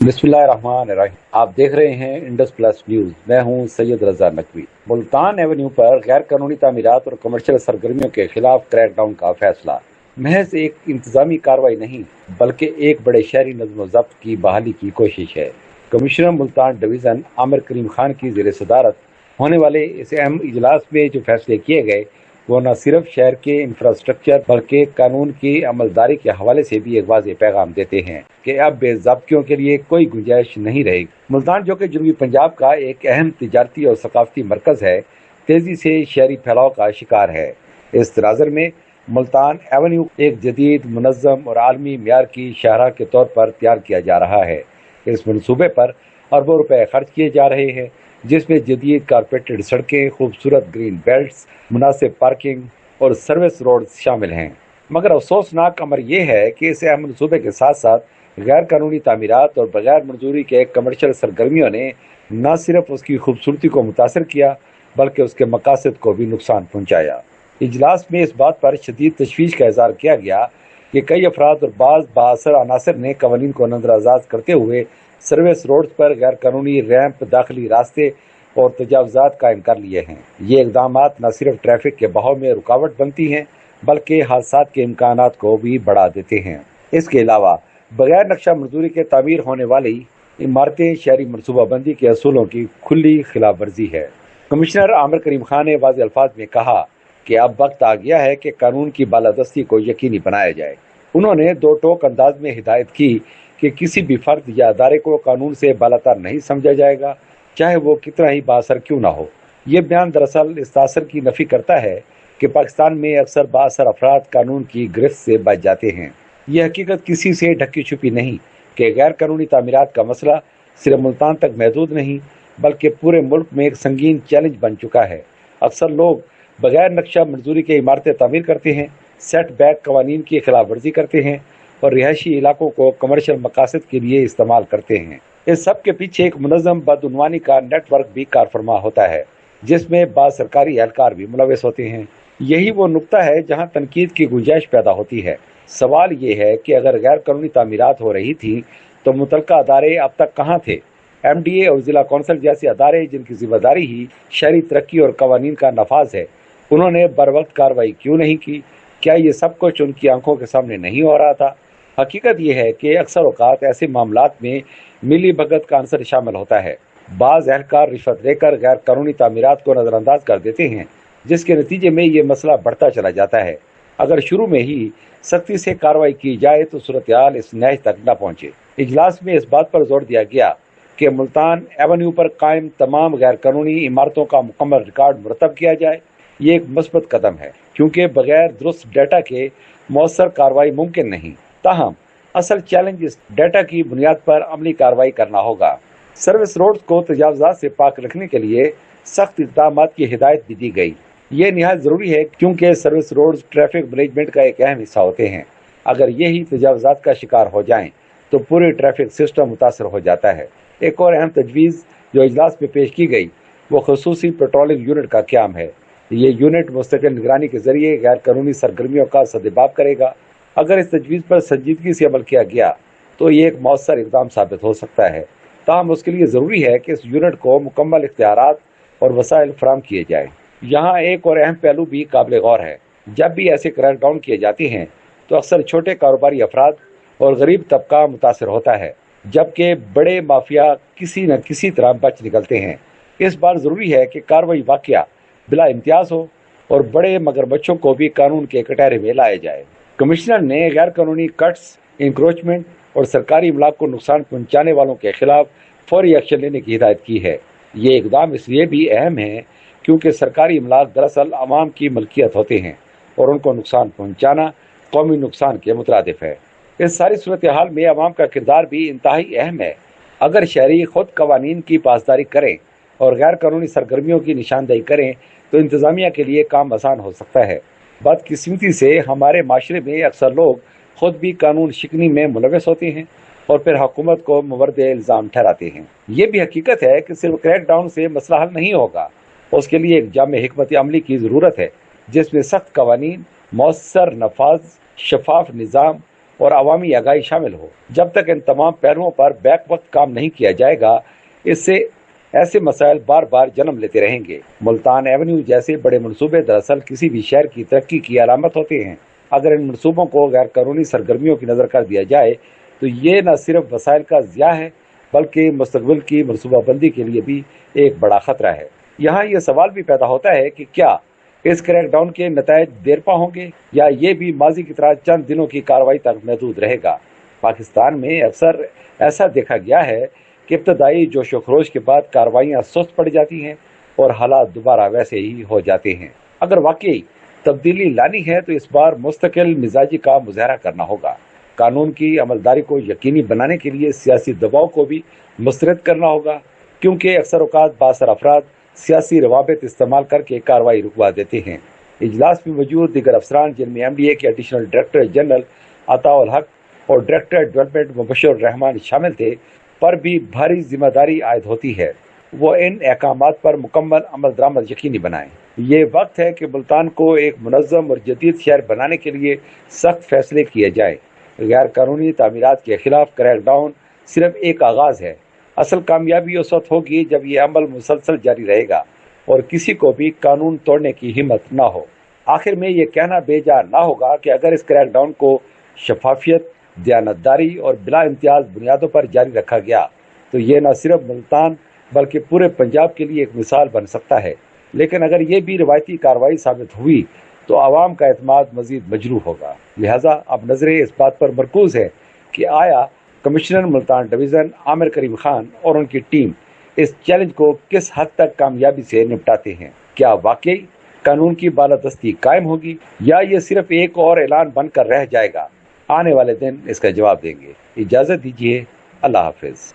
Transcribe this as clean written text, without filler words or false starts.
बिस्मिल्लाहिर्रहमानिर्रहीम। आप देख रहे हैं इंडस प्लस न्यूज। मैं हूं सैयद रजा नकवी। मुल्तान एवेन्यू पर गैर कानूनी तामीरात और कमर्शियल सरगर्मियों के खिलाफ क्रैकडाउन का फैसला महज एक इंतजामी कार्रवाई नहीं बल्कि एक बड़े शहरी नज्म व ज़ब्त की बहाली की कोशिश है। कमिश्नर मुल्तान डिवीजन आमिर करीम खान की ज़ेर सदारत होने वाले इस अहम इजलास में जो फैसले किए गए वो न सिर्फ शहर के इंफ्रास्ट्रक्चर बल्कि कानून की अमलदारी के हवाले से भी एक वाज़ेह पैगाम देते हैं कि अब बेज़ाब्तियों के लिए कोई गुंजाइश नहीं रहेगी। मुल्तान जो कि जनूबी पंजाब का एक अहम तिजारती और सकाफती मरकज है, तेजी से शहरी फैलाव का शिकार है। इस तनाज़र में मुल्तान एवेन्यू एक जदीद मुनज़्ज़म और आलमी म्यार की शाहराह के तौर पर तैयार किया जा रहा है। इस मनसूबे पर अरबों रुपए खर्च किए जा रहे हैं, जिसमें जदीद कारपेटेड सड़कें, खूबसूरत ग्रीन बेल्ट्स, मुनासिब पार्किंग और सर्विस रोड शामिल हैं। मगर अफसोसनाक अमर यह है कि इस अहम मनसूबे के साथ साथ गैर कानूनी तामीरात और बगैर मंजूरी के कमर्शियल सरगर्मियों ने न सिर्फ उसकी खूबसूरती को मुतासर किया बल्कि उसके मकासद को भी नुकसान पहुंचाया। इजलास में इस बात पर शदीद तशवीश का इज़हार किया गया कि कई अफराद और बाज़ बाअसर अनासर ने कवानीन को नजरअंदाज करते हुए सर्विस रोड पर गैर कानूनी रैंप, दाखिली रास्ते और तजावुज़ात कायम कर लिए हैं। ये इक़दाम न सिर्फ ट्रैफिक के बहाव में रुकावट बनती हैं बल्कि हादसात के इम्कानात को भी बढ़ा देते हैं। इसके अलावा बगैर नक्शा मंजूरी के तामीर होने वाली इमारतें शहरी मनसूबाबंदी के असूलों की खुली खिलाफ वर्जी है। कमिश्नर आमिर करीम खान ने वाज़ेह अल्फाज में कहा कि अब वक्त आ गया है कि कानून की बालादस्ती को यकीनी बनाया जाए। उन्होंने दो टोक अंदाज में हिदायत की कि किसी भी फर्द या अदारे को कानून से बालातर नहीं समझा जाएगा, चाहे वो कितना ही बाअसर क्यों ना हो। ये बयान दरअसल इस तासर की नफी करता है कि पाकिस्तान में अक्सर बाअसर अफराद कानून की गिरफ्त से बच जाते हैं। ये हकीकत किसी से ढकी छुपी नहीं कि गैर कानूनी तामीरात का मसला सिर्फ मुल्तान तक महदूद नहीं बल्कि पूरे मुल्क में एक संगीन चैलेंज बन चुका है। अक्सर लोग बगैर नक्शा मंजूरी के इमारतें तामीर करते हैं, सेट बैक कवानीन की खिलाफ वर्जी करते हैं और रिहायशी इलाकों को कमर्शियल मकासद के लिए इस्तेमाल करते हैं। इस सब के पीछे एक मुनज़्ज़म बदउनवानी का नेटवर्क भी कारफरमा होता है, जिसमें बाद सरकारी एहलकार भी मुलविस होते हैं। यही वो नुक्ता है जहां तनकीद की गुंजाइश पैदा होती है। सवाल ये है कि अगर गैर कानूनी तामीरात हो रही थी तो मुतलका अदारे अब तक कहाँ थे? MDA और जिला कौंसिल जैसे अदारे जिनकी जिम्मेदारी ही शहरी तरक्की और कवानीन का नफाज है, उन्होंने बर वक्त कार्रवाई क्यों नहीं की? क्या ये सब कुछ उनकी आंखों के सामने नहीं हो रहा था? हकीकत यह है कि अक्सर औकात ऐसे मामलात में मिली भगत का अंसर शामिल होता है। बाज़ एहलकार रिश्वत लेकर गैर कानूनी तामीरात को नजरअंदाज कर देते हैं, जिसके नतीजे में ये मसला बढ़ता चला जाता है। अगर शुरू में ही सख्ती से कार्रवाई की जाए तो सूरत हाल इस नहज तक न पहुंचे। इजलास में इस बात पर जोर दिया गया कि मुल्तान एवेन्यू पर कायम तमाम गैर कानूनी इमारतों का मुकम्मल रिकॉर्ड मुरतब किया जाए। ये एक मुस्बत कदम है क्योंकि बगैर दुरुस्त डाटा के मौसर कार्रवाई मुमकिन नहीं। ताहम असल चैलेंज इस डाटा की बुनियाद पर अमली कार्रवाई करना होगा। सर्विस रोड को तजावुज़ात से पाक रखने के लिए सख्त इक़दाम की हिदायत भी दी गई। ये निहायत ज़रूरी है क्योंकि सर्विस रोड ट्रैफिक मैनेजमेंट का एक अहम हिस्सा होते हैं। अगर यही तजावुज़ात का शिकार हो जाएं तो पूरे ट्रैफिक सिस्टम मुतासर हो जाता है। एक और अहम तजवीज़ जो इजलास में पेश की गई वो खसूसी पेट्रोलिंग यूनिट का क़याम है। ये यूनिट मुस्तकिल निगरानी के जरिए गैर कानूनी सरगर्मियों का सद्देबाब करेगा। अगर इस तजवीज़ पर संजीदगी से अमल किया गया तो ये एक मौसर इक़दाम साबित हो सकता है। ताहम उसके लिए ज़रूरी है कि इस यूनिट को मुकम्मल इख्तियारात और वसाइल फराहम किए जाएँ। यहाँ एक और अहम पहलू भी काबिल गौर है। जब भी ऐसे क्रैकडाउन किए जाते हैं तो अक्सर छोटे कारोबारी अफराद और गरीब तबका मुतासर होता है, जबकि बड़े माफिया किसी न किसी तरह बच निकलते हैं। इस बार ज़रूरी है कि कार्रवाई वाक़या बिला इम्तियाज़ हो और बड़े मगरमच्छों को भी कानून के कटहरे में लाया जाए। कमिश्नर ने गैर कानूनी कट्स, इंक्रोचमेंट और सरकारी इमलाक को नुकसान पहुँचाने वालों के खिलाफ फौरी एक्शन लेने की हिदायत की है। ये इकदाम इसलिए भी अहम है क्योंकि सरकारी इमलाक दरअसल आवाम की मलकियत होते हैं और उनको नुकसान पहुँचाना कौमी नुकसान के मुतरादिफ है। इस सारी सूरत हाल में आवाम का किरदार भी इंतहाई अहम है। अगर शहरी खुद कवानीन की पासदारी करें और गैर कानूनी सरगर्मियों की निशानदेही करें तो इंतज़ामिया के लिए काम आसान हो सकता है। बदकिस्मती से हमारे माशरे में अक्सर लोग खुद भी कानून शिकनी में मुलविस होते हैं और फिर हुकूमत को मुवर्द इल्ज़ाम ठहराते हैं। ये भी हकीकत है कि सिर्फ क्रैकडाउन से मसला हल नहीं होगा, उसके लिए एक जामे हिकमत अमली की ज़रूरत है जिसमें सख्त कवानीन, मौसर नफाज, शफाफ निज़ाम और अवामी आगाही शामिल हो। जब तक इन तमाम पहलुओं पर बैक वक्त काम नहीं किया जाएगा, इससे ऐसे मसाइल बार बार जन्म लेते रहेंगे। मुल्तान एवेन्यू जैसे बड़े मनसूबे दरअसल किसी भी शहर की तरक्की की अलामत होते हैं। अगर इन मनसूबों को गैर कानूनी सरगर्मियों की नजर कर दिया जाए तो ये न सिर्फ वसाइल का ज़िया है बल्कि मुस्तकबिल की मनसूबाबंदी के लिए भी एक बड़ा खतरा है। यहाँ ये सवाल भी पैदा होता है कि क्या इस क्रैकडाउन के नतायज देरपा होंगे या ये भी माजी की तरह चंद दिनों की कार्रवाई तक महदूद रहेगा। पाकिस्तान में अक्सर ऐसा देखा गया है कि इब्तदाई जोश व खरोश के बाद कार्रवाइयाँ सुस्त पड़ जाती हैं और हालात दोबारा वैसे ही हो जाते हैं। अगर वाकई तब्दीली लानी है तो इस बार मुस्तकिल मिजाजी का मुजाहरा करना होगा। कानून की अमलदारी को यकीनी बनाने के लिए सियासी दबाव को भी मुस्तरद करना होगा, क्योंकि अक्सर औकात बासर अफराद सियासी रवाबित इस्तेमाल करके कार्रवाई रुकवा देते हैं। इजलास में मौजूद दीगर अफसरान, जिनमें MDA के एडिशनल डायरेक्टर जनरल अताउल हक और डायरेक्टर डेवलपमेंट मुबशर रहमान शामिल थे, पर भी भारी जिम्मेदारी आयद होती है। वो इन अहकामात पर मुकम्मल अमल दरामद यकीनी बनाएं। ये वक्त है कि मुल्तान को एक मुनज़्ज़म और जदीद शहर बनाने के लिए सख्त फैसले किए जाएं। गैर कानूनी तामीरात के खिलाफ क्रैकडाउन सिर्फ एक आगाज है। असल कामयाबी उस वक्त होगी जब ये अमल मुसलसल जारी रहेगा और किसी को भी कानून तोड़ने की हिम्मत ना हो। आखिर में ये कहना बेजा ना होगा कि अगर इस क्रैकडाउन को शफाफियत, दयानतदारी और बिला इम्तियाज बुनियादों पर जारी रखा गया तो ये न सिर्फ मुल्तान बल्कि पूरे पंजाब के लिए एक मिसाल बन सकता है। लेकिन अगर ये भी रिवायती कार्रवाई साबित हुई तो आवाम का एतमाद मजीद मजरूह होगा। लिहाजा अब नजरें इस बात पर मरकूज है कि आया कमिश्नर मुल्तान डिवीज़न आमिर करीम खान और उनकी टीम इस चैलेंज को किस हद तक कामयाबी से निपटाते हैं। क्या वाकई कानून की बालादस्ती कायम होगी या ये सिर्फ एक और ऐलान बनकर रह जाएगा? आने वाले दिन इसका जवाब देंगे। इजाज़त दीजिए। अल्लाह हाफिज।